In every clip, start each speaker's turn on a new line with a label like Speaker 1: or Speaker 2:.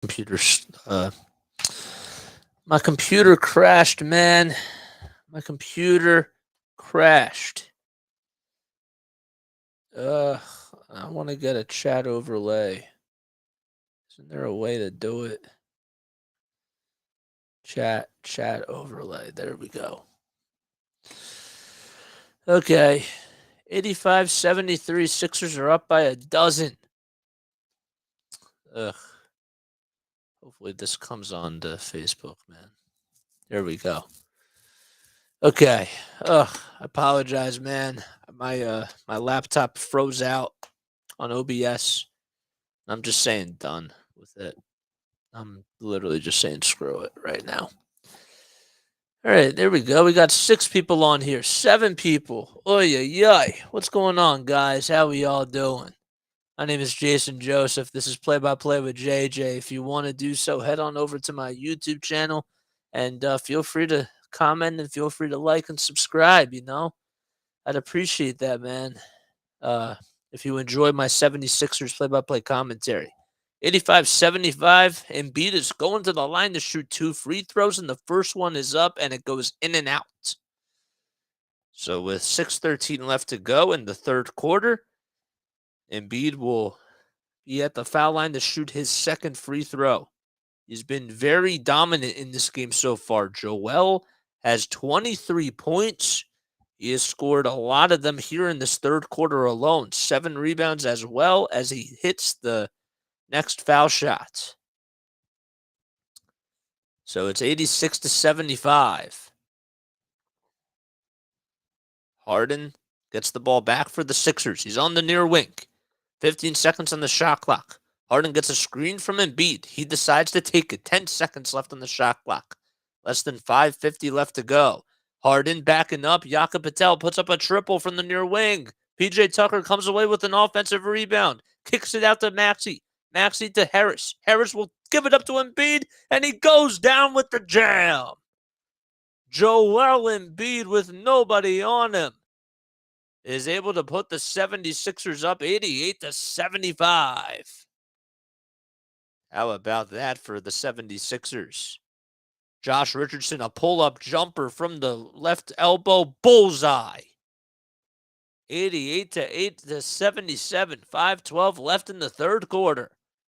Speaker 1: Computers. My computer crashed, man. My computer crashed. Uh, I want to get a chat overlay. Isn't there a way to do it? Chat overlay. There we go. Okay. 85-73. Sixers are up by a dozen. Ugh. Hopefully this comes on to Facebook, man. There we go. Okay. Ugh. I apologize, man. My laptop froze out on OBS. I'm just saying done with it. I'm literally just saying screw it right now. All right, there we go. We got 6 people on here. 7 people. Oy, oy, oy. What's going on, guys? How we all doing? My name is Jason Joseph. This is Play by Play with JJ. If you want to do so, head on over to my YouTube channel and feel free to comment and feel free to like and subscribe. I'd appreciate that, man. If you enjoy my 76ers play by play commentary. 85-75. Embiid is going to the line to shoot 2 free throws, and the first one is up, and it goes in and out. So with 6:13 left to go in the third quarter, Embiid will be at the foul line to shoot his second free throw. He's been very dominant in this game so far. Joel has 23 points. He has scored a lot of them here in this third quarter alone. 7 rebounds as well as he hits the next foul shot. So it's 86-75. Harden gets the ball back for the Sixers. He's on the near wing. 15 seconds on the shot clock. Harden gets a screen from Embiid. He decides to take it. 10 seconds left on the shot clock. Less than 5:50 left to go. Harden backing up. Jakob Poetl puts up a triple from the near wing. PJ Tucker comes away with an offensive rebound. Kicks it out to Maxey. Maxey to Harris. Harris will give it up to Embiid, and he goes down with the jam. Joel Embiid, with nobody on him, is able to put the 76ers up 88-75. How about that for the 76ers? Josh Richardson, a pull-up jumper from the left elbow, bullseye. 88-77, 5:12 left in the third quarter.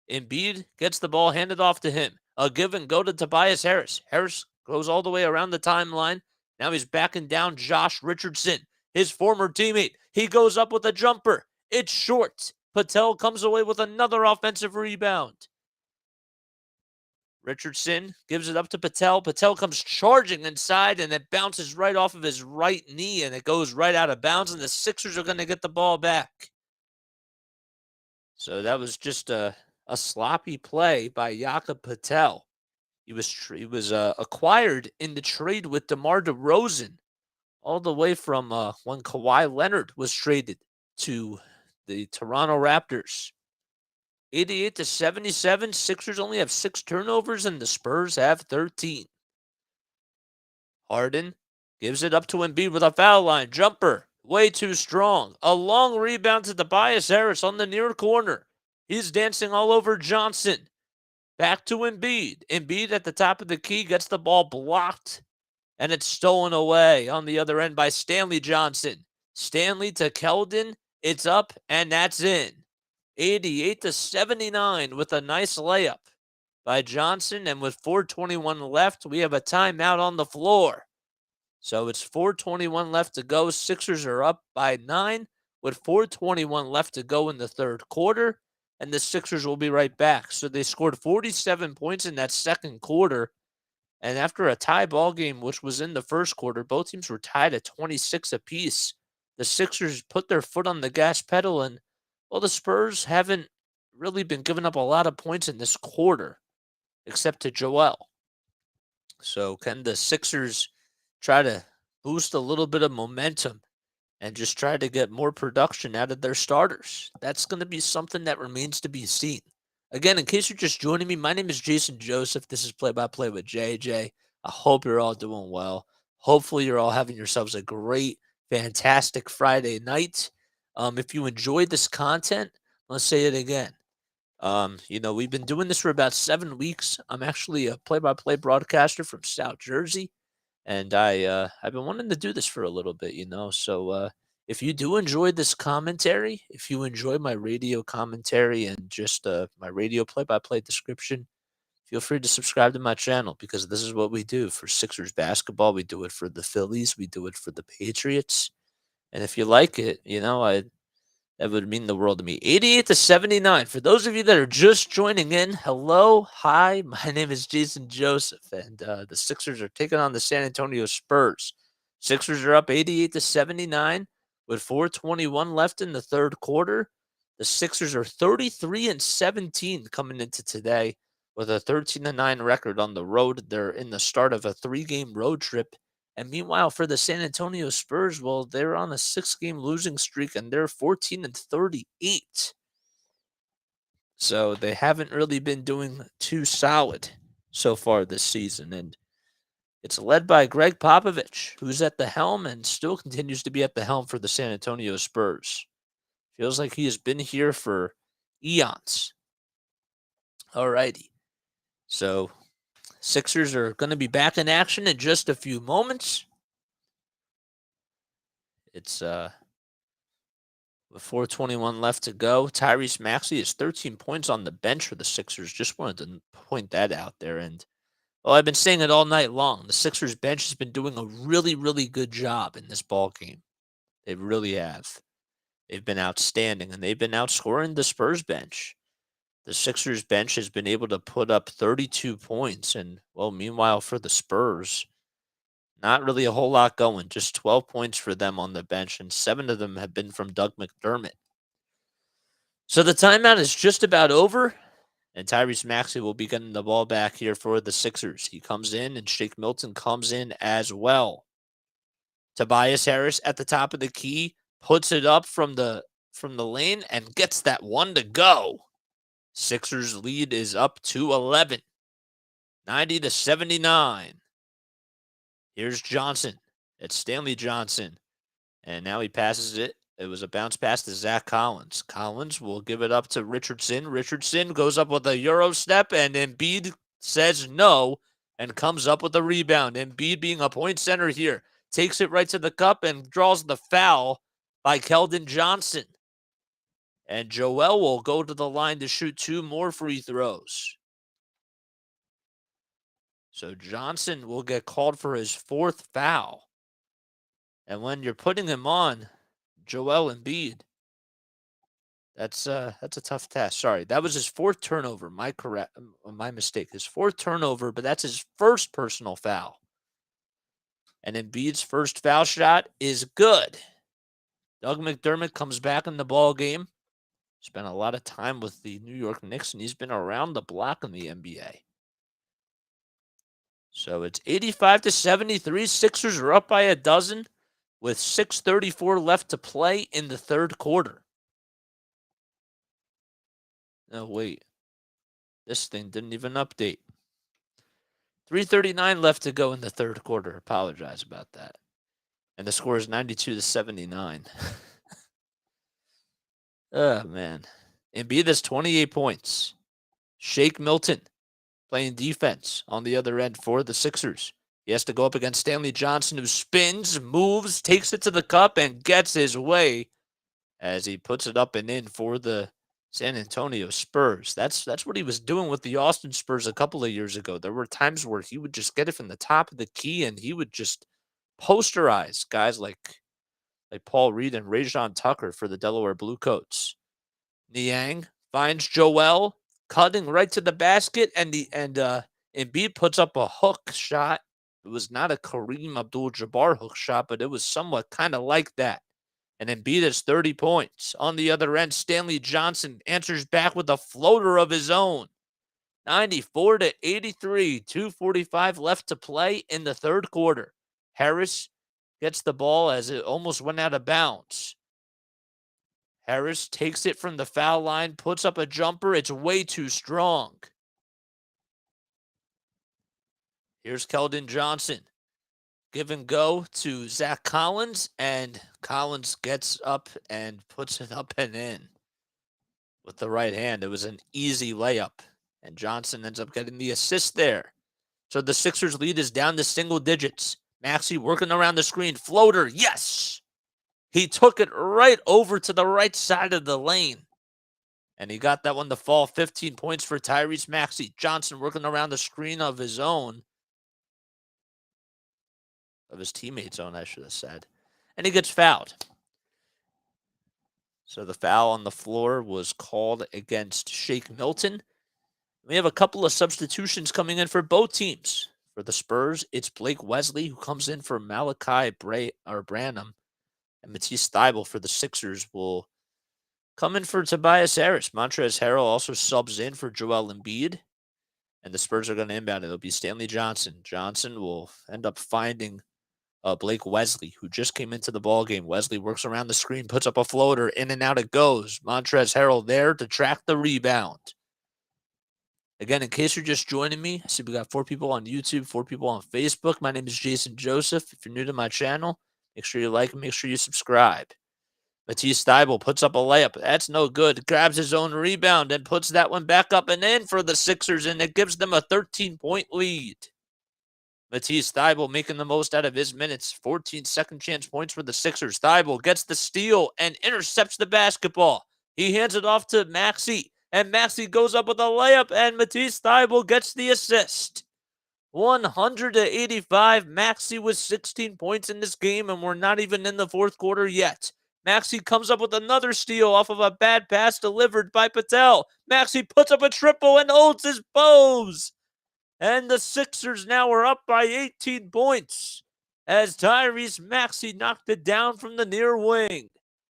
Speaker 1: Embiid gets the ball handed off to him. A give and go to Tobias Harris. Harris goes all the way around the timeline. Now he's backing down Josh Richardson, his former teammate. He goes up with a jumper. It's short. Poetl comes away with another offensive rebound. Richardson gives it up to Poetl. Poetl comes charging inside, and it bounces right off of his right knee, and it goes right out of bounds, and the Sixers are going to get the ball back. So that was just a sloppy play by Jakob Poetl. He was acquired in the trade with DeMar DeRozan, all the way from when Kawhi Leonard was traded to the Toronto Raptors. 88-77. Sixers only have 6 turnovers, and the Spurs have 13. Harden gives it up to Embiid with a foul line jumper. Way too strong. A long rebound to Tobias Harris on the near corner. He's dancing all over Johnson. Back to Embiid. Embiid at the top of the key gets the ball blocked, and it's stolen away on the other end by Stanley Johnson. Stanley to Keldon. It's up, and that's in. 88-79 with a nice layup by Johnson. And with 4:21 left, we have a timeout on the floor. So it's 4:21 left to go. Sixers are up by 9 with 4:21 left to go in the third quarter. And the Sixers will be right back. So they scored 47 points in that second quarter. And after a tie ball game, which was in the first quarter, both teams were tied at 26 apiece. The Sixers put their foot on the gas pedal, and well, the Spurs haven't really been giving up a lot of points in this quarter, except to Joel. So can the Sixers try to boost a little bit of momentum and just try to get more production out of their starters? That's going to be something that remains to be seen. Again, in case you're just joining me, my name is Jason Joseph. This is Play by Play with JJ. I hope you're all doing well. Hopefully, you're all having yourselves a great, fantastic Friday night. If you enjoyed this content, let's say it again. We've been doing this for about 7 weeks. I'm actually a play-by-play broadcaster from South Jersey, and I've been wanting to do this for a little bit. So if you do enjoy this commentary, if you enjoy my radio commentary and just my radio play-by-play description, feel free to subscribe to my channel because this is what we do for Sixers basketball. We do it for the Phillies. We do it for the Patriots. And if you like it, that would mean the world to me. 88-79. For those of you that are just joining in, hello, hi. My name is Jason Joseph, and the Sixers are taking on the San Antonio Spurs. Sixers are up 88-79 with 4:21 left in the third quarter. The Sixers are 33-17 coming into today with a 13-9 record on the road. They're in the start of a 3-game road trip. And meanwhile, for the San Antonio Spurs, well, they're on a 6-game losing streak and they're 14-38. So they haven't really been doing too solid so far this season. And it's led by Greg Popovich, who's at the helm and still continues to be at the helm for the San Antonio Spurs. Feels like he has been here for eons. Alrighty. So Sixers are going to be back in action in just a few moments. It's with 4:21 left to go. Tyrese Maxey is 13 points on the bench for the Sixers. Just wanted to point that out there. And I've been saying it all night long. The Sixers bench has been doing a really, really good job in this ball game. They really have. They've been outstanding, and they've been outscoring the Spurs bench. The Sixers bench has been able to put up 32 points, and meanwhile for the Spurs, not really a whole lot going. Just 12 points for them on the bench, and 7 of them have been from Doug McDermott. So the timeout is just about over, and Tyrese Maxey will be getting the ball back here for the Sixers. He comes in, and Shake Milton comes in as well. Tobias Harris at the top of the key puts it up from the lane and gets that one to go. Sixers lead is up to 11, 90-79. Here's Johnson. It's Stanley Johnson. And now he passes it. It was a bounce pass to Zach Collins. Collins will give it up to Richardson. Richardson goes up with a Euro step, and Embiid says no and comes up with a rebound. Embiid, being a point center here, takes it right to the cup and draws the foul by Keldon Johnson. And Joel will go to the line to shoot 2 more free throws. So Johnson will get called for his 4th foul. And when you're putting him on, Joel Embiid, that's a tough task. Sorry, that was his 4th turnover. My mistake. His 4th turnover, but that's his first personal foul. And Embiid's first foul shot is good. Doug McDermott comes back in the ball game. Spent a lot of time with the New York Knicks, and he's been around the block in the NBA. So it's 85-73. Sixers are up by a dozen with 6:34 left to play in the third quarter. No, wait. This thing didn't even update. 3:39 left to go in the third quarter. Apologize about that. And the score is 92-79. Oh, man. Embiid has 28 points. Shake Milton playing defense on the other end for the Sixers. He has to go up against Stanley Johnson, who spins, moves, takes it to the cup, and gets his way as he puts it up and in for the San Antonio Spurs. That's what he was doing with the Austin Spurs a couple of years ago. There were times where he would just get it from the top of the key, and he would just posterize guys like Paul Reed and Rajon Tucker for the Delaware Bluecoats. Niang finds Joel, cutting right to the basket, and Embiid puts up a hook shot. It was not a Kareem Abdul-Jabbar hook shot, but it was somewhat kind of like that. And Embiid has 30 points. On the other end, Stanley Johnson answers back with a floater of his own. 94-83, 2:45 left to play in the third quarter. Harris gets the ball as it almost went out of bounds. Harris takes it from the foul line, puts up a jumper. It's way too strong. Here's Keldon Johnson. Give and go to Zach Collins, and Collins gets up and puts it up and in with the right hand. It was an easy layup, and Johnson ends up getting the assist there. So the Sixers lead is down to single digits. Maxey working around the screen. Floater, yes! He took it right over to the right side of the lane. And he got that one to fall. 15 points for Tyrese Maxey. Johnson working around the screen of his own. Of his teammate's own, I should have said. And he gets fouled. So the foul on the floor was called against Shake Milton. We have a couple of substitutions coming in for both teams. For the Spurs, it's Blake Wesley who comes in for Malachi Branham. And Matisse Thybulle for the Sixers will come in for Tobias Harris. Montrezl Harrell also subs in for Joel Embiid. And the Spurs are going to inbound. It'll be Stanley Johnson. Johnson will end up finding Blake Wesley, who just came into the ball game. Wesley works around the screen, puts up a floater, in and out it goes. Montrezl Harrell there to track the rebound. Again, in case you're just joining me, I see we got 4 people on YouTube, 4 people on Facebook. My name is Jason Joseph. If you're new to my channel, make sure you like and make sure you subscribe. Matisse Thybulle puts up a layup. That's no good. Grabs his own rebound and puts that one back up and in for the Sixers, and it gives them a 13-point lead. Matisse Thybulle making the most out of his minutes. 14 second chance points for the Sixers. Thybulle gets the steal and intercepts the basketball. He hands it off to Maxey, and Maxey goes up with a layup, and Matisse Thybulle gets the assist. 185. Maxey with 16 points in this game, and we're not even in the fourth quarter yet. Maxey comes up with another steal off of a bad pass delivered by Poetl. Maxey puts up a triple and holds his pose. And the Sixers now are up by 18 points as Tyrese Maxey knocked it down from the near wing.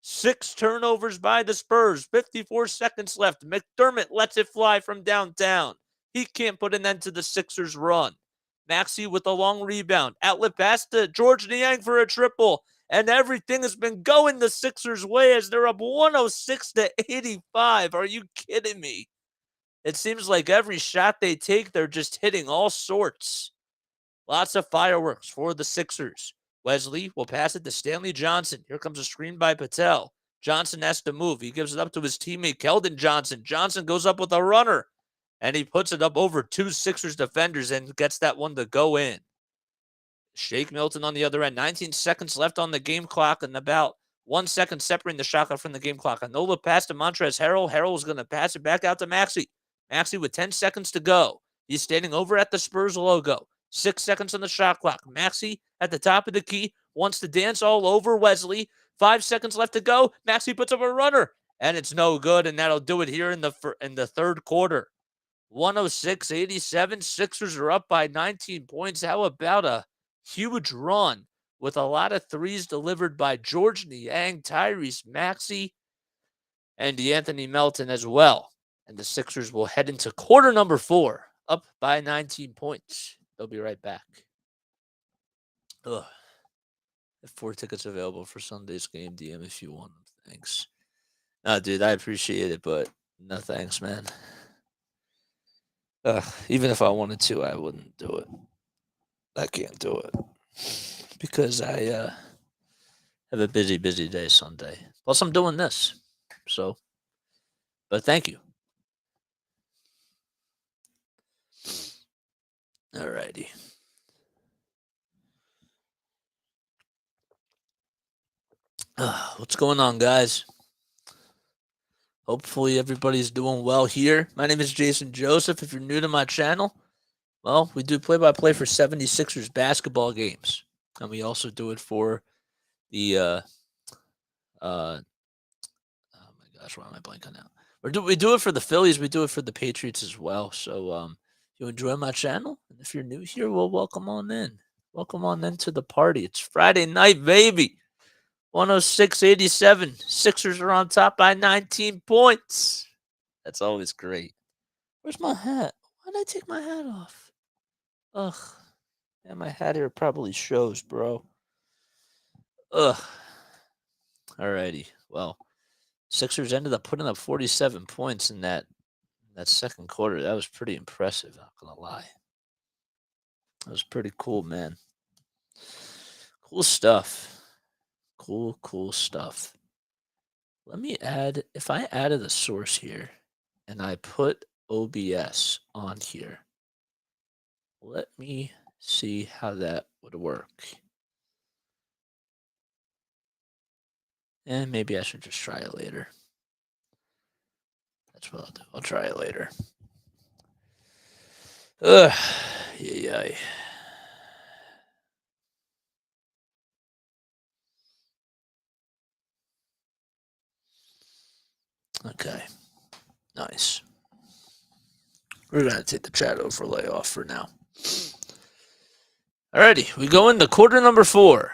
Speaker 1: 6 turnovers by the Spurs. 54 seconds left. McDermott lets it fly from downtown. He can't put an end to the Sixers' run. Maxey with a long rebound. Outlet pass to George Niang for a triple. And everything has been going the Sixers' way as they're up 106-85. Are you kidding me? It seems like every shot they take, they're just hitting all sorts. Lots of fireworks for the Sixers. Wesley will pass it to Stanley Johnson. Here comes a screen by Poetl. Johnson has to move. He gives it up to his teammate, Keldon Johnson. Johnson goes up with a runner, and he puts it up over 2 Sixers defenders and gets that one to go in. Shake Milton on the other end. 19 seconds left on the game clock and about 1 second separating the shot clock from the game clock. Anola pass to Montrezl Harrell. Harrell is going to pass it back out to Maxey. Maxey with 10 seconds to go. He's standing over at the Spurs logo. 6 seconds on the shot clock. Maxey at the top of the key wants to dance all over Wesley. 5 seconds left to go. Maxey puts up a runner, and it's no good, and that'll do it here in the third quarter. 106-87. Sixers are up by 19 points. How about a huge run with a lot of threes delivered by George Niang, Tyrese Maxey, and DeAnthony Melton as well. And the Sixers will head into quarter number 4, up by 19 points. They'll be right back. Ugh. I have 4 tickets available for Sunday's game. DM if you want them. Thanks. No, dude, I appreciate it, but no thanks, man. Even if I wanted to, I wouldn't do it. I can't do it because I have a busy day Sunday. Plus, I'm doing this. So, but thank you. Alrighty. What's going on, guys? Hopefully everybody's doing well here. My name is Jason Joseph. If you're new to my channel, well, we do play-by-play for 76ers basketball games. And we also do it for the oh my gosh, why am I blanking now? We do it for the Phillies, we do it for the Patriots as well. So if you enjoy my channel, and if you're new here, well, welcome on in. Welcome on into the party. It's Friday night, baby. 106-87. Sixers are on top by 19 points. That's always great. Where's my hat? Why did I take my hat off? Ugh. Yeah, my hat here probably shows, bro. Ugh. Alrighty. Well, Sixers ended up putting up 47 points in that second quarter. That was pretty impressive, not gonna lie. That was pretty cool, man. Cool stuff. Cool stuff. Let me add, if I added a source here and I put OBS on here, let me see how that would work. And maybe I should just try it later. That's what I'll do. I'll try it later. Ugh. Yeah. Okay. Nice. We're going to take the chat overlay off for now. Alrighty. We go into quarter number 4.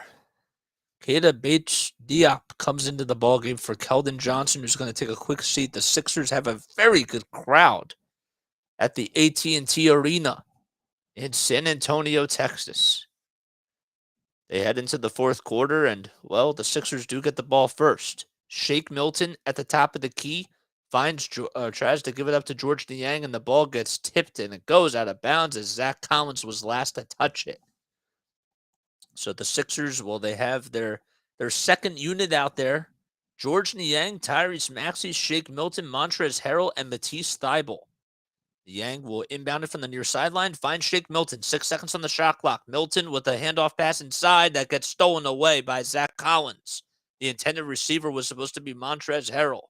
Speaker 1: Keita Bates-Diop comes into the ballgame for Keldon Johnson, who's going to take a quick seat. The Sixers have a very good crowd at the AT&T Arena in San Antonio, Texas. They head into the fourth quarter, and, well, the Sixers do get the ball first. Shake Milton at the top of the key tries to give it up to George Niang, and the ball gets tipped, and it goes out of bounds as Zach Collins was last to touch it. So the Sixers, well, they have their second unit out there. George Niang, Tyrese Maxey, Shake Milton, Montrezl Harrell, and Matisse Thybulle. Niang will inbound it from the near sideline, find Shake Milton. 6 seconds on the shot clock. Milton with a handoff pass inside that gets stolen away by Zach Collins. The intended receiver was supposed to be Montrezl Harrell.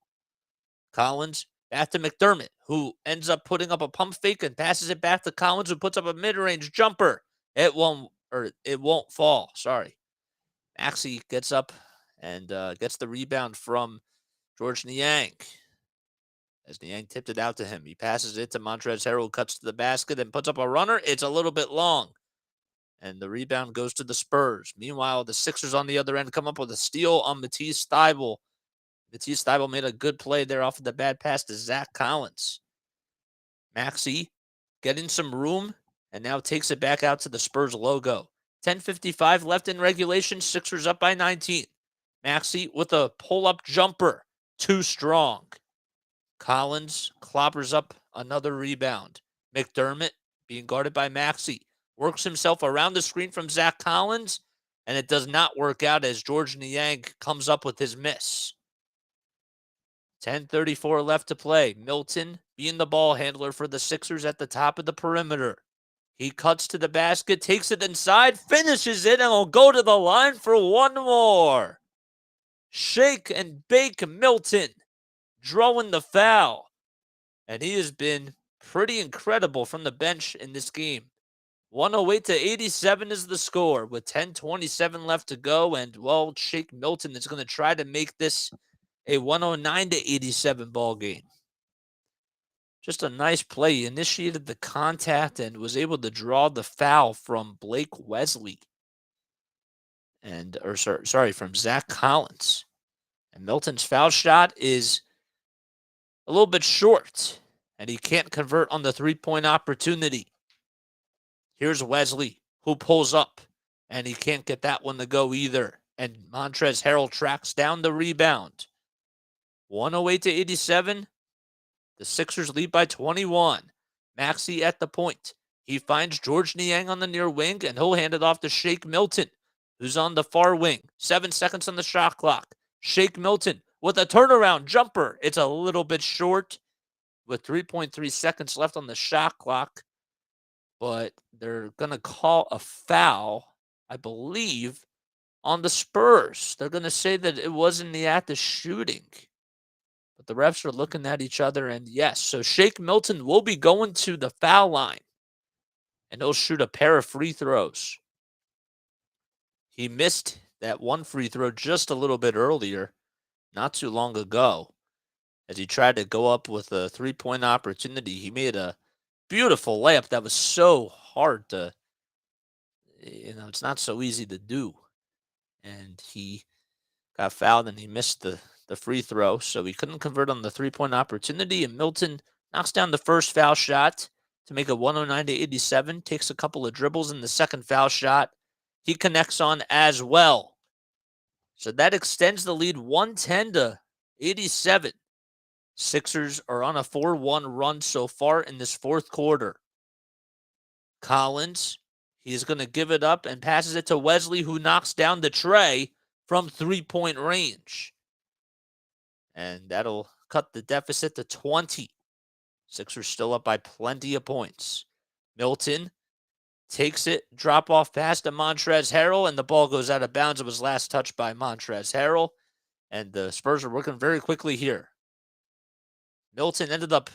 Speaker 1: Collins back to McDermott, who ends up putting up a pump fake and passes it back to Collins, who puts up a mid-range jumper. It won't fall. Sorry. Maxey gets up and gets the rebound from George Niang. As Niang tipped it out to him, he passes it to Montrezl Harrell, cuts to the basket and puts up a runner. It's a little bit long, and the rebound goes to the Spurs. Meanwhile, the Sixers on the other end come up with a steal on Matisse Thybulle. Matisse Thybulle made a good play there off of the bad pass to Zach Collins. Maxey getting some room and now takes it back out to the Spurs logo. 10:55 left in regulation. Sixers up by 19. Maxey with a pull-up jumper. Too strong. Collins clobbers up another rebound. McDermott, being guarded by Maxey, works himself around the screen from Zach Collins, and it does not work out as George Niang comes up with his miss. 10:34 left to play. Milton being the ball handler for the Sixers at the top of the perimeter. He cuts to the basket, takes it inside, finishes it, and will go to the line for one more. Shake and bake Milton, drawing the foul. And he has been pretty incredible from the bench in this game. 108-87 is the score with 10:27 left to go. And, well, Shake Milton is going to try to make this a 109-87 ball game. Just a nice play. He initiated the contact and was able to draw the foul from Blake Wesley. From Zach Collins. And Milton's foul shot is a little bit short, and he can't convert on the three-point opportunity. Here's Wesley, who pulls up, and he can't get that one to go either. And Montrezl Harrell tracks down the rebound. 108-87. The Sixers lead by 21. Maxey at the point. He finds George Niang on the near wing, and he'll hand it off to Shake Milton, who's on the far wing. 7 seconds on the shot clock. Shake Milton with a turnaround jumper. It's a little bit short with 3.3 seconds left on the shot clock. But they're going to call a foul, I believe, on the Spurs. They're going to say that it was in the act of shooting. But the refs are looking at each other, and yes, so Shake Milton will be going to the foul line, and he'll shoot a pair of free throws. He missed that one free throw just a little bit earlier, not too long ago, as he tried to go up with a three-point opportunity. He made a beautiful layup that was so hard to, it's not so easy to do. And he got fouled, and he missed the free throw, so he couldn't convert on the three-point opportunity, and Milton knocks down the first foul shot to make it 109-87, takes a couple of dribbles in the second foul shot. He connects on as well. So that extends the lead 110-87. Sixers are on a 4-1 run so far in this fourth quarter. Collins, he's going to give it up and passes it to Wesley, who knocks down the tray from three-point range. and that'll cut the deficit to 20. Sixers still up by plenty of points. Milton takes it, drop off pass to Montrezl Harrell, and the ball goes out of bounds. It was last touched by Montrezl Harrell, and the Spurs are working very quickly here. Milton ended up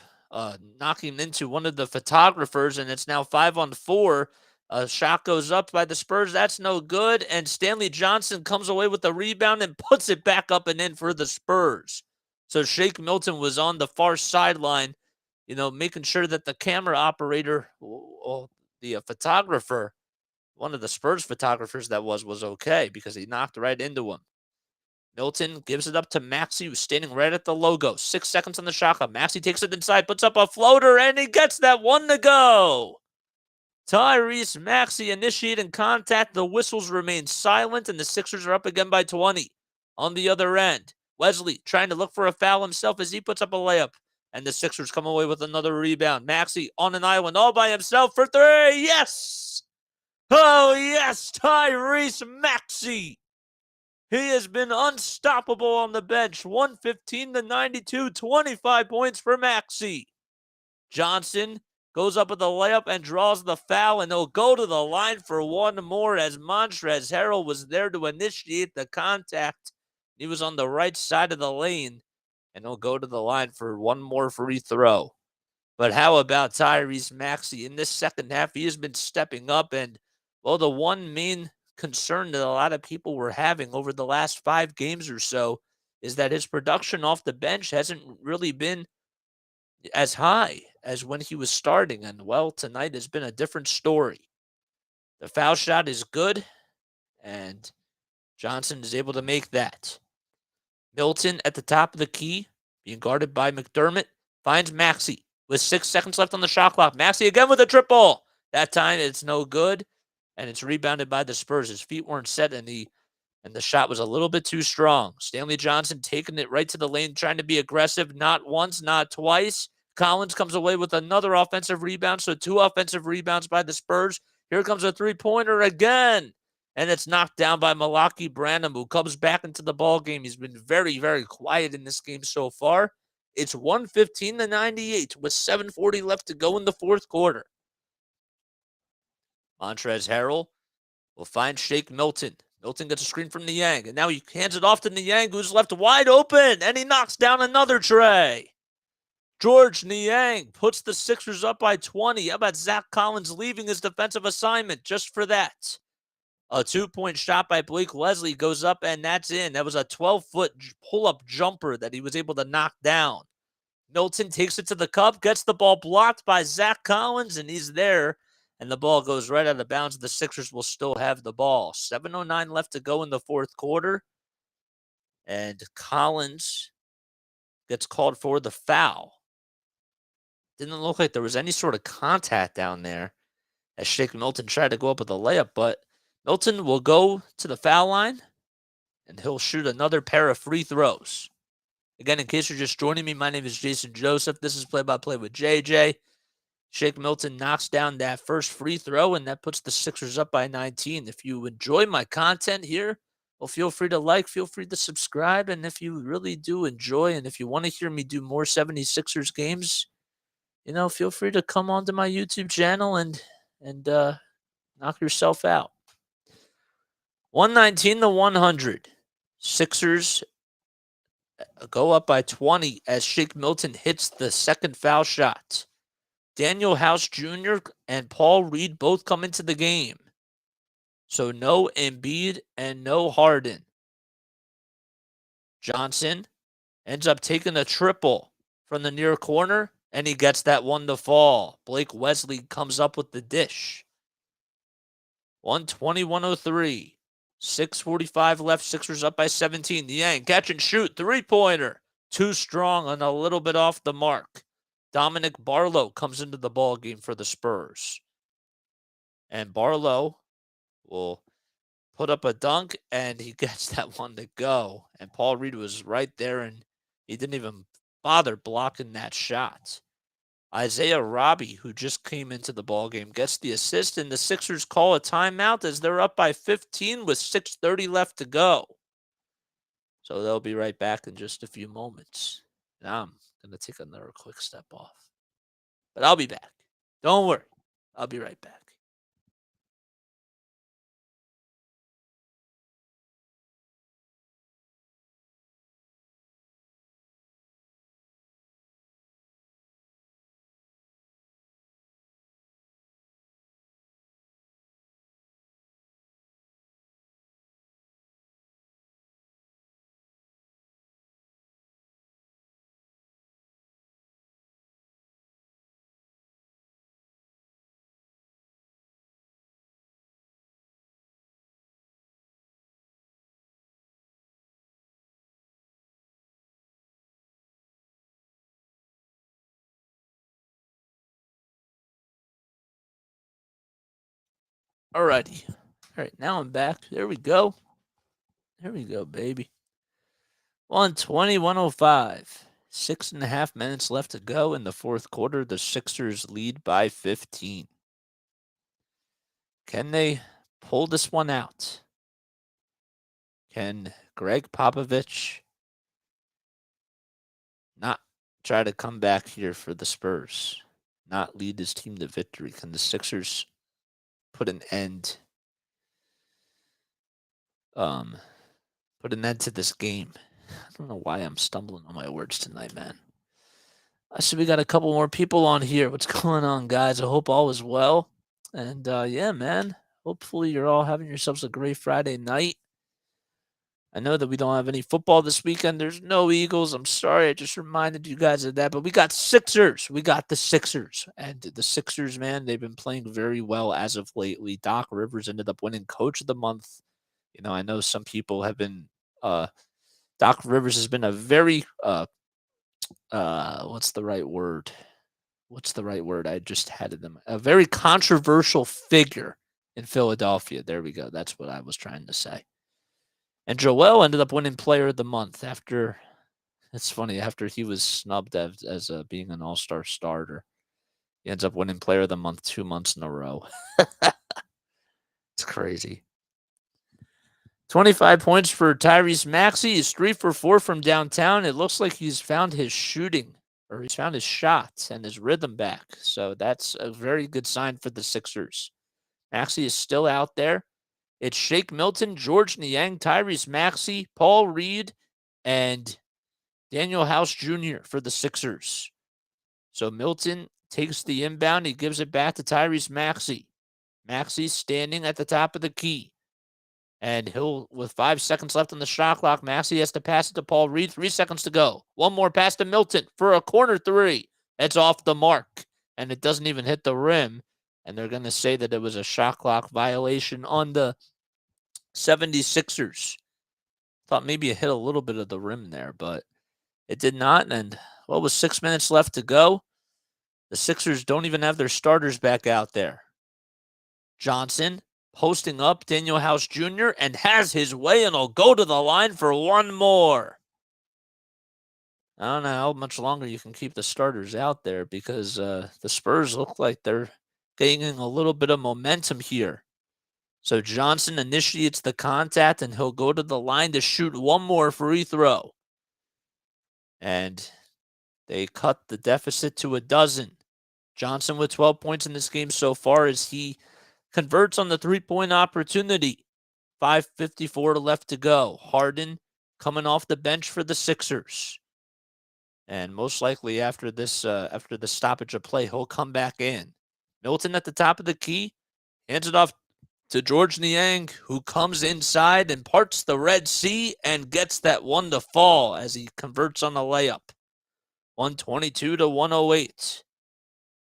Speaker 1: knocking into one of the photographers, and it's now 5-on-4. A shot goes up by the Spurs. That's no good, and Stanley Johnson comes away with the rebound and puts it back up and in for the Spurs. So Shake Milton was on the far sideline, making sure that the camera operator, the photographer, one of the Spurs photographers that was okay because he knocked right into him. Milton gives it up to Maxey, who's standing right at the logo. 6 seconds on the shot clock. Maxey takes it inside, puts up a floater, and he gets that one to go. Tyrese Maxey initiating contact. The whistles remain silent, and the Sixers are up again by 20. On the other end, Wesley trying to look for a foul himself as he puts up a layup, and the Sixers come away with another rebound. Maxey on an island all by himself for 3. Yes! Oh, yes, Tyrese Maxey. He has been unstoppable on the bench. 115-92, 25 points for Maxey. Johnson goes up with a layup and draws the foul, and he'll go to the line for one more as Montrezl Harrell was there to initiate the contact. He was on the right side of the lane, and he'll go to the line for one more free throw. But how about Tyrese Maxey? In this second half, he has been stepping up, and, well, the one main concern that a lot of people were having over the last 5 games or so is that his production off the bench hasn't really been as high as when he was starting. And, well, tonight has been a different story. The foul shot is good, and Johnson is able to make that. Milton at the top of the key, being guarded by McDermott, finds Maxey with 6 seconds left on the shot clock. Maxey again with a triple. That time it's no good, and it's rebounded by the Spurs. His feet weren't set, and the shot was a little bit too strong. Stanley Johnson taking it right to the lane, trying to be aggressive. Not once, not twice. Collins comes away with another offensive rebound, so 2 offensive rebounds by the Spurs. Here comes a three-pointer again, and it's knocked down by Malaki Branham, who comes back into the ball game. He's been very, very quiet in this game so far. It's 115-98 with 7:40 left to go in the fourth quarter. Montrezl Harrell will find Shake Milton. Milton gets a screen from Niang, and now he hands it off to Niang, who's left wide open, and he knocks down another tray. George Niang puts the Sixers up by 20. How about Zach Collins leaving his defensive assignment just for that? A 2-point shot by Blake Wesley goes up, and that's in. That was a 12-foot pull-up jumper that he was able to knock down. Milton takes it to the cup, gets the ball blocked by Zach Collins, and he's there. And the ball goes right out of bounds. The Sixers will still have the ball. 7:09 left to go in the fourth quarter. And Collins gets called for the foul. Didn't look like there was any sort of contact down there as Shake Milton tried to go up with a layup. But Milton will go to the foul line, and he'll shoot another pair of free throws. Again, in case you're just joining me, my name is Jason Joseph. This is Play-by-Play with JJ. Shake Milton knocks down that first free throw, and that puts the Sixers up by 19. If you enjoy my content here, well, feel free to like, feel free to subscribe, and if you really do enjoy, and if you want to hear me do more 76ers games, feel free to come onto my YouTube channel and knock yourself out. 119-100. Sixers go up by 20 as Shake Milton hits the second foul shot. Daniel House Jr. and Paul Reed both come into the game. So no Embiid and no Harden. Johnson ends up taking a triple from the near corner, and he gets that one to fall. Blake Wesley comes up with the dish. 120-103. 6:45 left. Sixers up by 17. Niang catch and shoot. 3-pointer. Too strong and a little bit off the mark. Dominic Barlow comes into the ball game for the Spurs. And Barlow will put up a dunk, and he gets that one to go. And Paul Reed was right there, and he didn't even bother blocking that shot. Isaiah Robbie, who just came into the ball game, gets the assist, and the Sixers call a timeout as they're up by 15 with 6:30 left to go. So they'll be right back in just a few moments. Now I'm going to take another quick step off. But I'll be back. Don't worry. I'll be right back. Alrighty. All right, now I'm back. There we go. There we go, baby. 120, 105. 6.5 minutes left to go in the fourth quarter. The Sixers lead by 15. Can they pull this one out? Can Greg Popovich not try to come back here for the Spurs? Not lead his team to victory? Can the Sixers put an end to this game? I don't know why I'm stumbling on my words tonight, man. I see we got a couple more people on here. What's going on, guys? I hope all is well. And yeah, man. Hopefully you're all having yourselves a great Friday night. I know that we don't have any football this weekend. There's no Eagles. I'm sorry. I just reminded you guys of that. But we got Sixers. We got the Sixers. And the Sixers, man, they've been playing very well as of lately. Doc Rivers ended up winning Coach of the Month. You know, I know some people have been Doc Rivers has been a very what's the right word? I just had it in a very controversial figure in Philadelphia. There we go. That's what I was trying to say. And Joel ended up winning Player of the Month after. It's funny, after he was snubbed as being an All-Star starter. He ends up winning Player of the Month 2 months in a row. It's crazy. 25 points for Tyrese Maxey. He's 3 for 4 from downtown. It looks like he's found his shooting, or he's found his shot and his rhythm back. So that's a very good sign for the Sixers. Maxey is still out there. It's Shake Milton, George Niang, Tyrese Maxey, Paul Reed, and Daniel House Jr. for the Sixers. So Milton takes the inbound. He gives it back to Tyrese Maxey. Maxey's standing at the top of the key. And he'll, with 5 seconds left on the shot clock, Maxey has to pass it to Paul Reed. 3 seconds to go. One more pass to Milton for a corner three. It's off the mark, and it doesn't even hit the rim. And they're going to say that it was a shot clock violation on the 76ers. Thought maybe it hit a little bit of the rim there, but it did not. And what was 6 minutes left to go? The Sixers don't even have their starters back out there. Johnson posting up Daniel House Jr. and has his way and will go to the line for one more. I don't know how much longer you can keep the starters out there because the Spurs look like they're gaining a little bit of momentum here. So Johnson initiates the contact and he'll go to the line to shoot one more free throw. And they cut the deficit to a dozen. Johnson with 12 points in this game so far as he converts on the three-point opportunity. 5:54 left to go. Harden coming off the bench for the Sixers. And most likely after the stoppage of play, he'll come back in. Milton at the top of the key, hands it off to George Niang, who comes inside and parts the Red Sea and gets that one to fall as he converts on the layup. 122 to 108.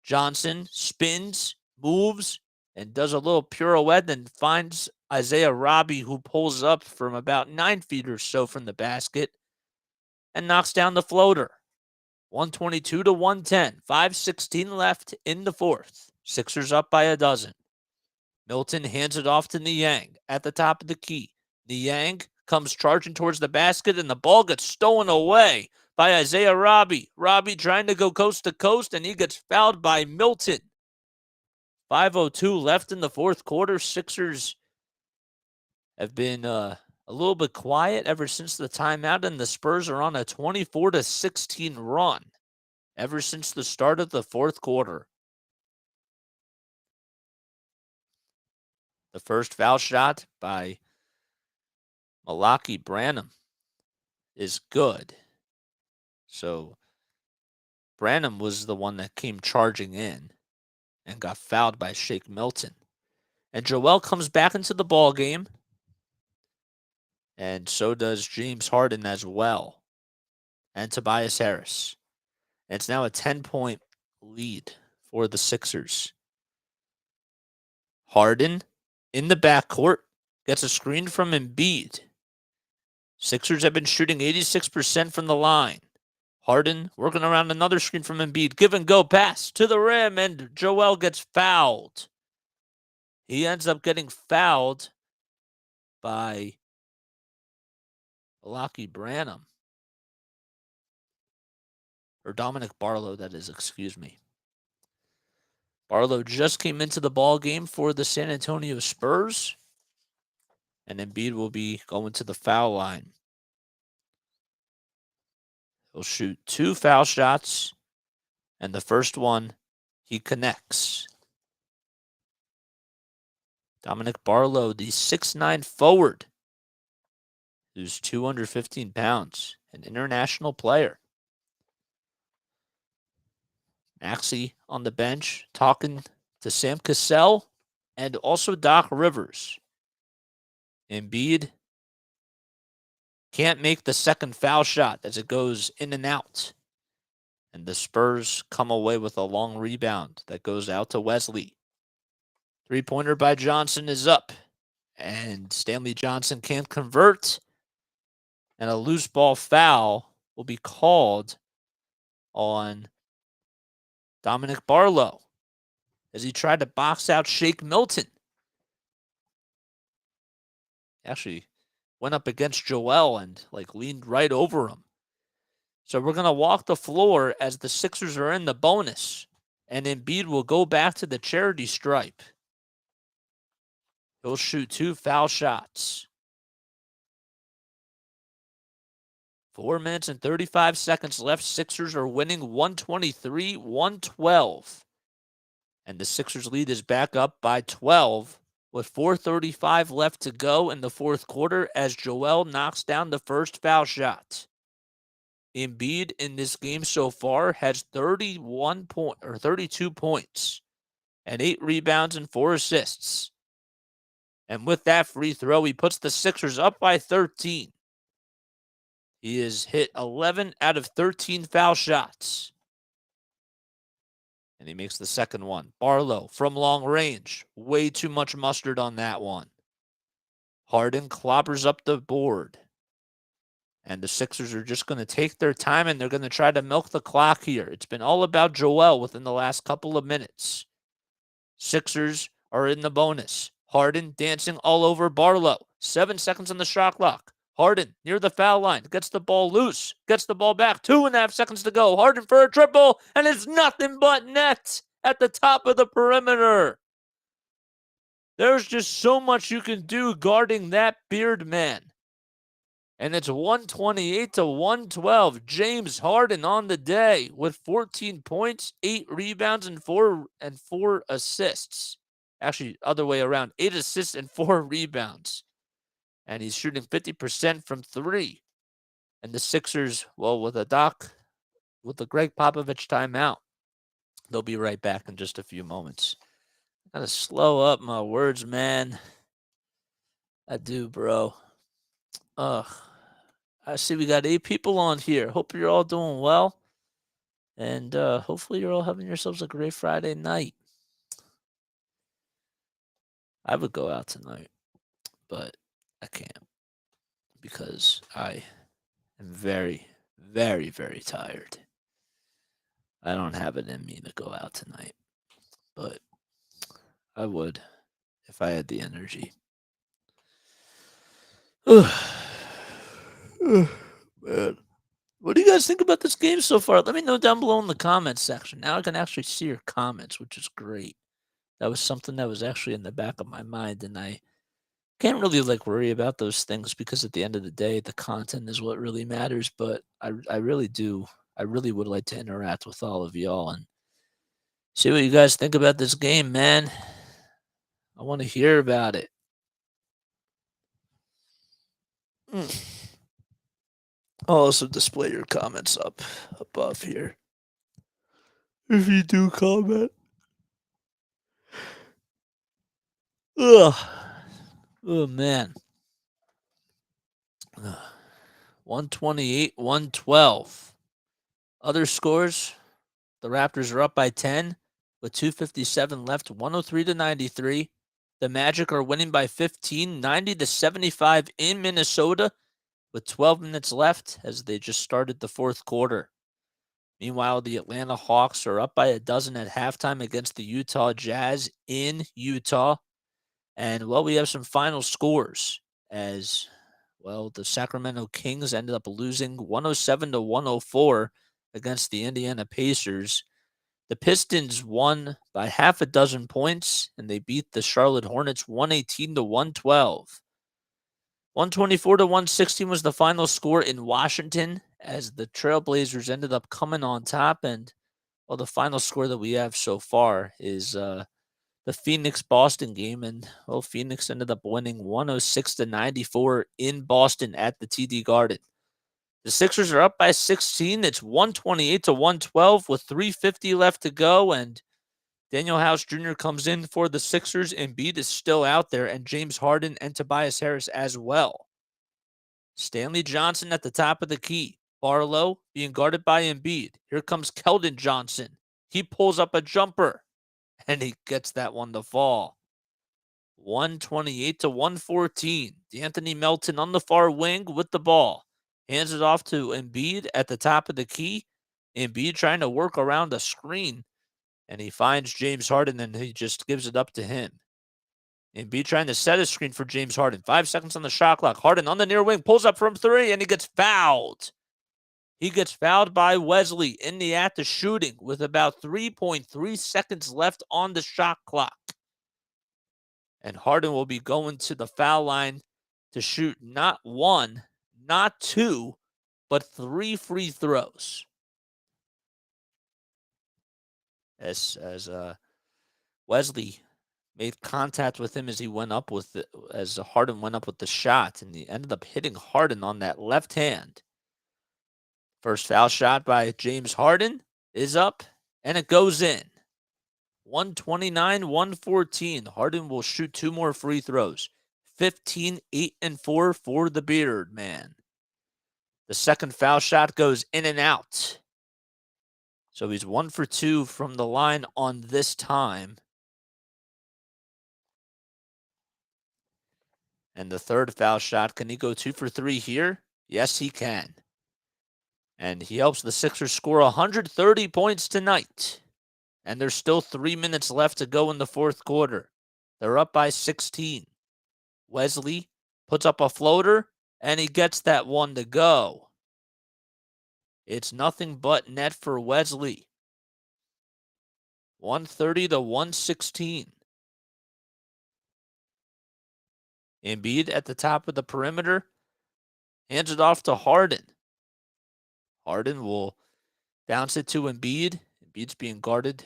Speaker 1: Johnson spins, moves, and does a little pirouette and finds Isaiah Robbie, who pulls up from about 9 feet or so from the basket and knocks down the floater. 122 to 110. 5:16 left in the fourth. Sixers up by a dozen. Milton hands it off to Niang at the top of the key. Niang comes charging towards the basket, and the ball gets stolen away by Isaiah Robbie. Robbie trying to go coast to coast, and he gets fouled by Milton. 5:02 left in the fourth quarter. Sixers have been a little bit quiet ever since the timeout, and the Spurs are on a 24-16 run ever since the start of the fourth quarter. The first foul shot by Malaki Branham is good. So Branham was the one that came charging in and got fouled by Shake Milton. And Joel comes back into the ball game, and so does James Harden as well, and Tobias Harris. And it's now a 10-point lead for the Sixers. Harden in the backcourt gets a screen from Embiid. Sixers have been shooting 86% from the line. Harden working around another screen from Embiid. Give and go pass to the rim, and Joel gets fouled. He ends up getting fouled by Malaki Branham. Or Dominic Barlow, that is, excuse me. Barlow just came into the ball game for the San Antonio Spurs. And Embiid will be going to the foul line. He'll shoot 2 foul shots, and the first one he connects. Dominic Barlow, the 6'9" forward, who's 215 pounds, an international player. Maxey on the bench talking to Sam Cassell and also Doc Rivers. Embiid can't make the second foul shot as it goes in and out. And the Spurs come away with a long rebound that goes out to Wesley. Three-pointer by Johnson is up. And Stanley Johnson can't convert. And a loose ball foul will be called on Dominic Barlow as he tried to box out Shake Milton. Actually went up against Joel and leaned right over him. So we're going to walk the floor as the Sixers are in the bonus. And Embiid will go back to the charity stripe. He'll shoot 2 foul shots. 4 minutes and 35 seconds left. Sixers are winning 123-112. And the Sixers lead is back up by 12 with 4:35 left to go in the fourth quarter as Joel knocks down the first foul shot. Embiid in this game so far has 32 points and 8 rebounds and 4 assists. And with that free throw, he puts the Sixers up by 13. He has hit 11 out of 13 foul shots. And he makes the second one. Barlow from long range. Way too much mustard on that one. Harden clobbers up the board. And the Sixers are just going to take their time and they're going to try to milk the clock here. It's been all about Joel within the last couple of minutes. Sixers are in the bonus. Harden dancing all over Barlow. 7 seconds on the shot clock. Harden near the foul line. Gets the ball loose. Gets the ball back. 2.5 seconds to go. Harden for a triple. And it's nothing but net at the top of the perimeter. There's just so much you can do guarding that beard man. And it's 128-112. James Harden on the day with 14 points, 8 rebounds, and 4 assists. Actually, other way around. 8 assists and 4 rebounds. And he's shooting 50% from 3. And the Sixers, well, with the Greg Popovich timeout, they'll be right back in just a few moments. I gotta slow up my words, man. I do, bro. I see we got 8 people on here. Hope you're all doing well. And hopefully you're all having yourselves a great Friday night. I would go out tonight, but I can't because I am very, very, very tired. I don't have it in me to go out tonight, but I would if I had the energy. Man. What do you guys think about this game so far? Let me know down below in the comments section. Now I can actually see your comments, which is great. That was something that was actually in the back of my mind, and I Can't really worry about those things because at the end of the day, the content is what really matters. But I really do. I really would like to interact with all of y'all and see what you guys think about this game, man. I want to hear about it. I'll also display your comments up above here if you do comment. Ugh. Oh man. 128, 112. Other scores, the Raptors are up by 10 with 2:57 left, 103 to 93. The Magic are winning by 15, 90 to 75 in Minnesota with 12 minutes left as they just started the fourth quarter. Meanwhile, the Atlanta Hawks are up by a dozen at halftime against the Utah Jazz in Utah. And, well, we have some final scores as, well, the Sacramento Kings ended up losing 107 to 104 against the Indiana Pacers. The Pistons won by half a dozen points, and they beat the Charlotte Hornets 118 to 112. 124 to 116 was the final score in Washington as the Trailblazers ended up coming on top. And, well, the final score that we have so far is the Phoenix-Boston game. And, well, Phoenix ended up winning 106 to 94 in Boston at the TD Garden. The Sixers are up by 16. It's 128 to 112 with 3:50 left to go. And Daniel House Jr. comes in for the Sixers. Embiid is still out there, and James Harden and Tobias Harris as well. Stanley Johnson at the top of the key. Barlow being guarded by Embiid. Here comes Keldon Johnson. He pulls up a jumper, and he gets that one to fall. 128 to 114. D'Anthony Melton on the far wing with the ball. Hands it off to Embiid at the top of the key. Embiid trying to work around a screen. And he finds James Harden, and he just gives it up to him. Embiid trying to set a screen for James Harden. 5 seconds on the shot clock. Harden on the near wing, pulls up from 3, and he gets fouled. He gets fouled by Wesley in the act of shooting with about 3.3 seconds left on the shot clock. And Harden will be going to the foul line to shoot not 1, not 2, but 3 free throws. As Wesley made contact with him as he went up with it, as Harden went up with the shot, and he ended up hitting Harden on that left hand. First foul shot by James Harden is up, and it goes in. 129, 114. Harden will shoot 2 more free throws. 15, 8, and 4 for the Beard man. The second foul shot goes in and out. So he's 1 for 2 from the line on this time. And the third foul shot, can he go 2 for 3 here? Yes, he can. And he helps the Sixers score 130 points tonight. And there's still 3 minutes left to go in the fourth quarter. They're up by 16. Wesley puts up a floater, and he gets that one to go. It's nothing but net for Wesley. 130 to 116. Embiid at the top of the perimeter. Hands it off to Harden. Harden will bounce it to Embiid. Embiid's being guarded,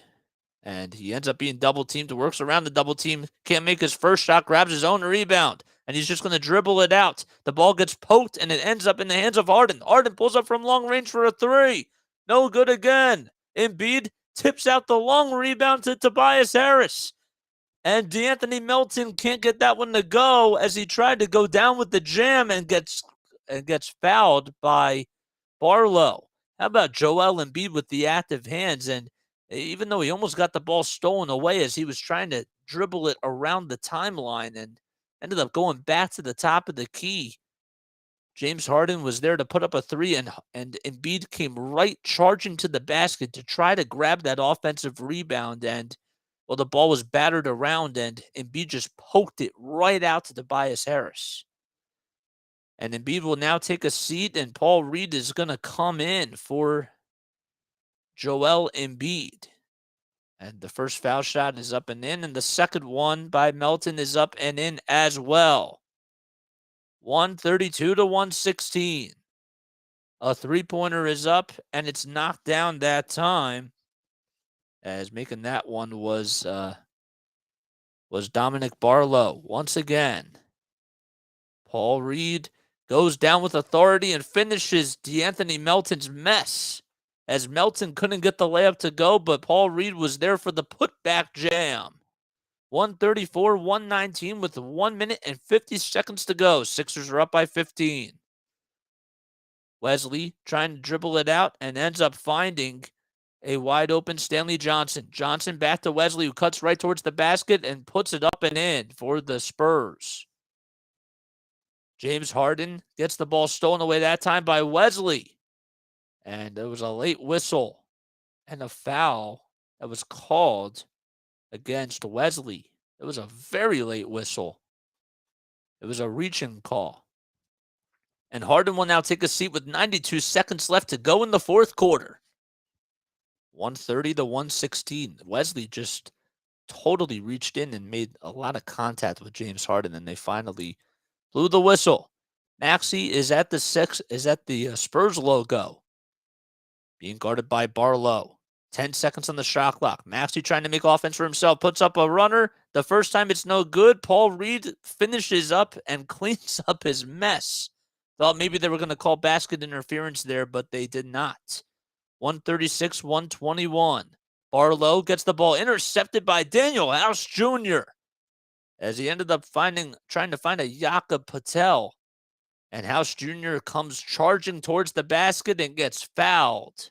Speaker 1: and he ends up being double-teamed. Works around the double team. Can't make his first shot. Grabs his own rebound, and he's just going to dribble it out. The ball gets poked, and it ends up in the hands of Harden. Harden pulls up from long range for a 3. No good again. Embiid tips out the long rebound to Tobias Harris. And D'Anthony Melton can't get that one to go as he tried to go down with the jam and gets fouled by Barlow. How about Joel Embiid with the active hands? And even though he almost got the ball stolen away as he was trying to dribble it around the timeline and ended up going back to the top of the key, James Harden was there to put up a 3, and Embiid came right charging to the basket to try to grab that offensive rebound. And, well, the ball was battered around, and Embiid just poked it right out to Tobias Harris. And Embiid will now take a seat, and Paul Reed is going to come in for Joel Embiid. And the first foul shot is up and in, and the second one by Melton is up and in as well. 132 to 116. A three-pointer is up, and it's knocked down that time, as making that one was Dominic Barlow once again. Paul Reed goes down with authority and finishes DeAnthony Melton's mess, as Melton couldn't get the layup to go, but Paul Reed was there for the putback jam. 134-119 with 1 minute and 50 seconds to go. Sixers are up by 15. Wesley trying to dribble it out and ends up finding a wide open Stanley Johnson. Johnson back to Wesley, who cuts right towards the basket and puts it up and in for the Spurs. James Harden gets the ball stolen away that time by Wesley. And there was a late whistle and a foul that was called against Wesley. It was a very late whistle. It was a reaching call. And Harden will now take a seat with 92 seconds left to go in the fourth quarter. 130 to 116. Wesley just totally reached in and made a lot of contact with James Harden, and they finally blew the whistle. Maxey is at the Spurs logo, being guarded by Barlow. 10 seconds on the shot clock. Maxey trying to make offense for himself. Puts up a runner. The first time it's no good. Paul Reed finishes up and cleans up his mess. Thought maybe they were going to call basket interference there, but they did not. 136-121. Barlow gets the ball intercepted by Daniel House Jr. as he ended up trying to find a Jakob Poetl. And House Jr. comes charging towards the basket and gets fouled.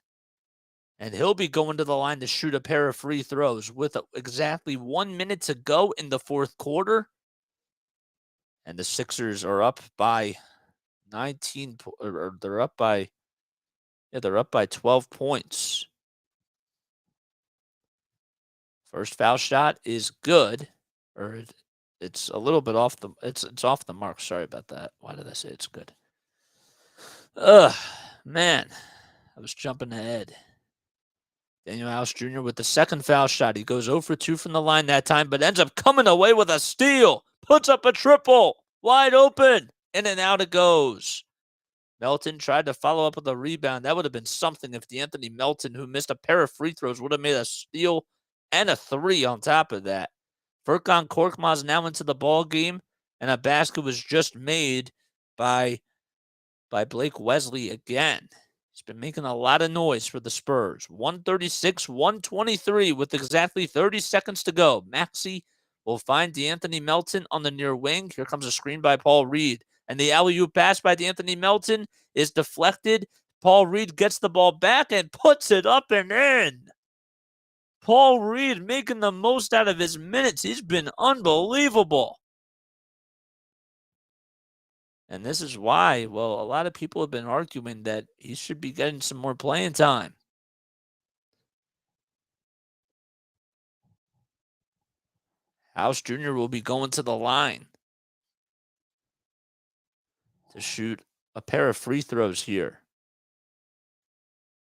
Speaker 1: And he'll be going to the line to shoot a pair of free throws with exactly 1 minute to go in the fourth quarter. And the Sixers are up by 19, or they're up by 12 points. First foul shot is good, or it's a little bit off it's off the mark. Sorry about that. Why did I say it's good? Man, I was jumping ahead. Daniel House Jr. with the second foul shot. He goes 0 for 2 from the line that time, but ends up coming away with a steal. Puts up a triple. Wide open. In and out it goes. Melton tried to follow up with a rebound. That would have been something if DeAnthony Melton, who missed a pair of free throws, would have made a steal and a three on top of that. Furkan Korkmaz now into the ball game, and a basket was just made by Blake Wesley again. He's been making a lot of noise for the Spurs. 136-123 with exactly 30 seconds to go. Maxey will find DeAnthony Melton on the near wing. Here comes a screen by Paul Reed. And the alley-oop pass by DeAnthony Melton is deflected. Paul Reed gets the ball back and puts it up and in. Paul Reed making the most out of his minutes. He's been unbelievable. And this is why, well, a lot of people have been arguing that he should be getting some more playing time. House Jr. will be going to the line to shoot a pair of free throws here.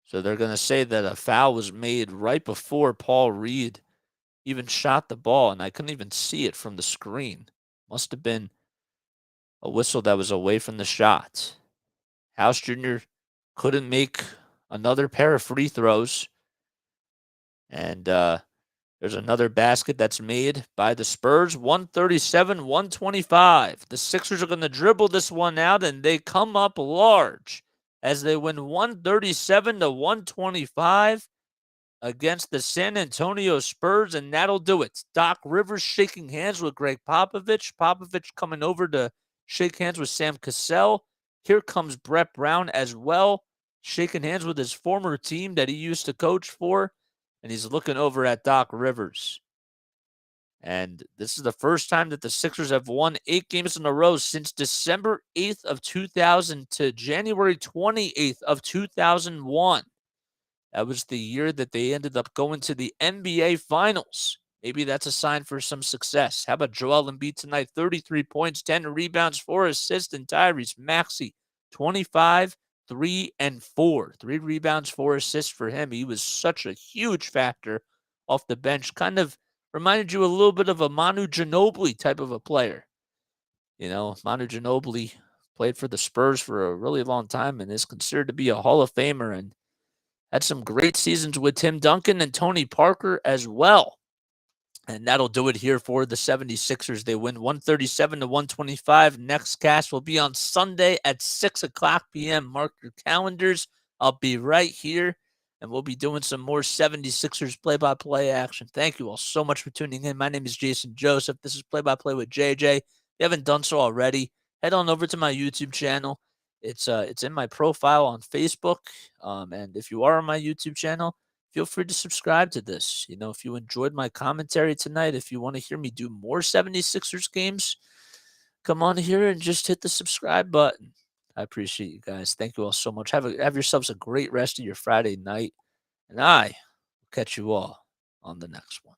Speaker 1: So they're going to say that a foul was made right before Paul Reed even shot the ball, and I couldn't even see it from the screen. Must have been a whistle that was away from the shot. House Jr. couldn't make another pair of free throws. And there's another basket that's made by the Spurs. 137-125. The Sixers are going to dribble this one out, and they come up large as they win 137-125 against the San Antonio Spurs, and that'll do it. Doc Rivers shaking hands with Greg Popovich. Popovich coming over to shake hands with Sam Cassell. Here comes Brett Brown as well, shaking hands with his former team that he used to coach for, and he's looking over at Doc Rivers. And this is the first time that the Sixers have won 8 games in a row since December 8th of 2000 to January 28th of 2001. That was the year that they ended up going to the NBA Finals. Maybe that's a sign for some success. How about Joel Embiid tonight? 33 points, 10 rebounds, 4 assists, and Tyrese Maxey, 25, 3, and 4. 3 rebounds, 4 assists for him. He was such a huge factor off the bench. Kind of reminded you a little bit of a Manu Ginobili type of a player. You know, Manu Ginobili played for the Spurs for a really long time and is considered to be a Hall of Famer and had some great seasons with Tim Duncan and Tony Parker as well. And that'll do it here for the 76ers. They win 137-125. Next cast will be on Sunday at 6 o'clock p.m. Mark your calendars. I'll be right here, and we'll be doing some more 76ers play-by-play action. Thank you all so much for tuning in. My name is Jason Joseph. This is Play-by-Play with JJ. If you haven't done so already, head on over to my YouTube channel. It's in my profile on Facebook. And if you are on my YouTube channel, feel free to subscribe to this. If you enjoyed my commentary tonight, if you want to hear me do more 76ers games, come on here and just hit the subscribe button. I appreciate you guys. Thank you all so much. Have yourselves a great rest of your Friday night, and I will catch you all on the next one.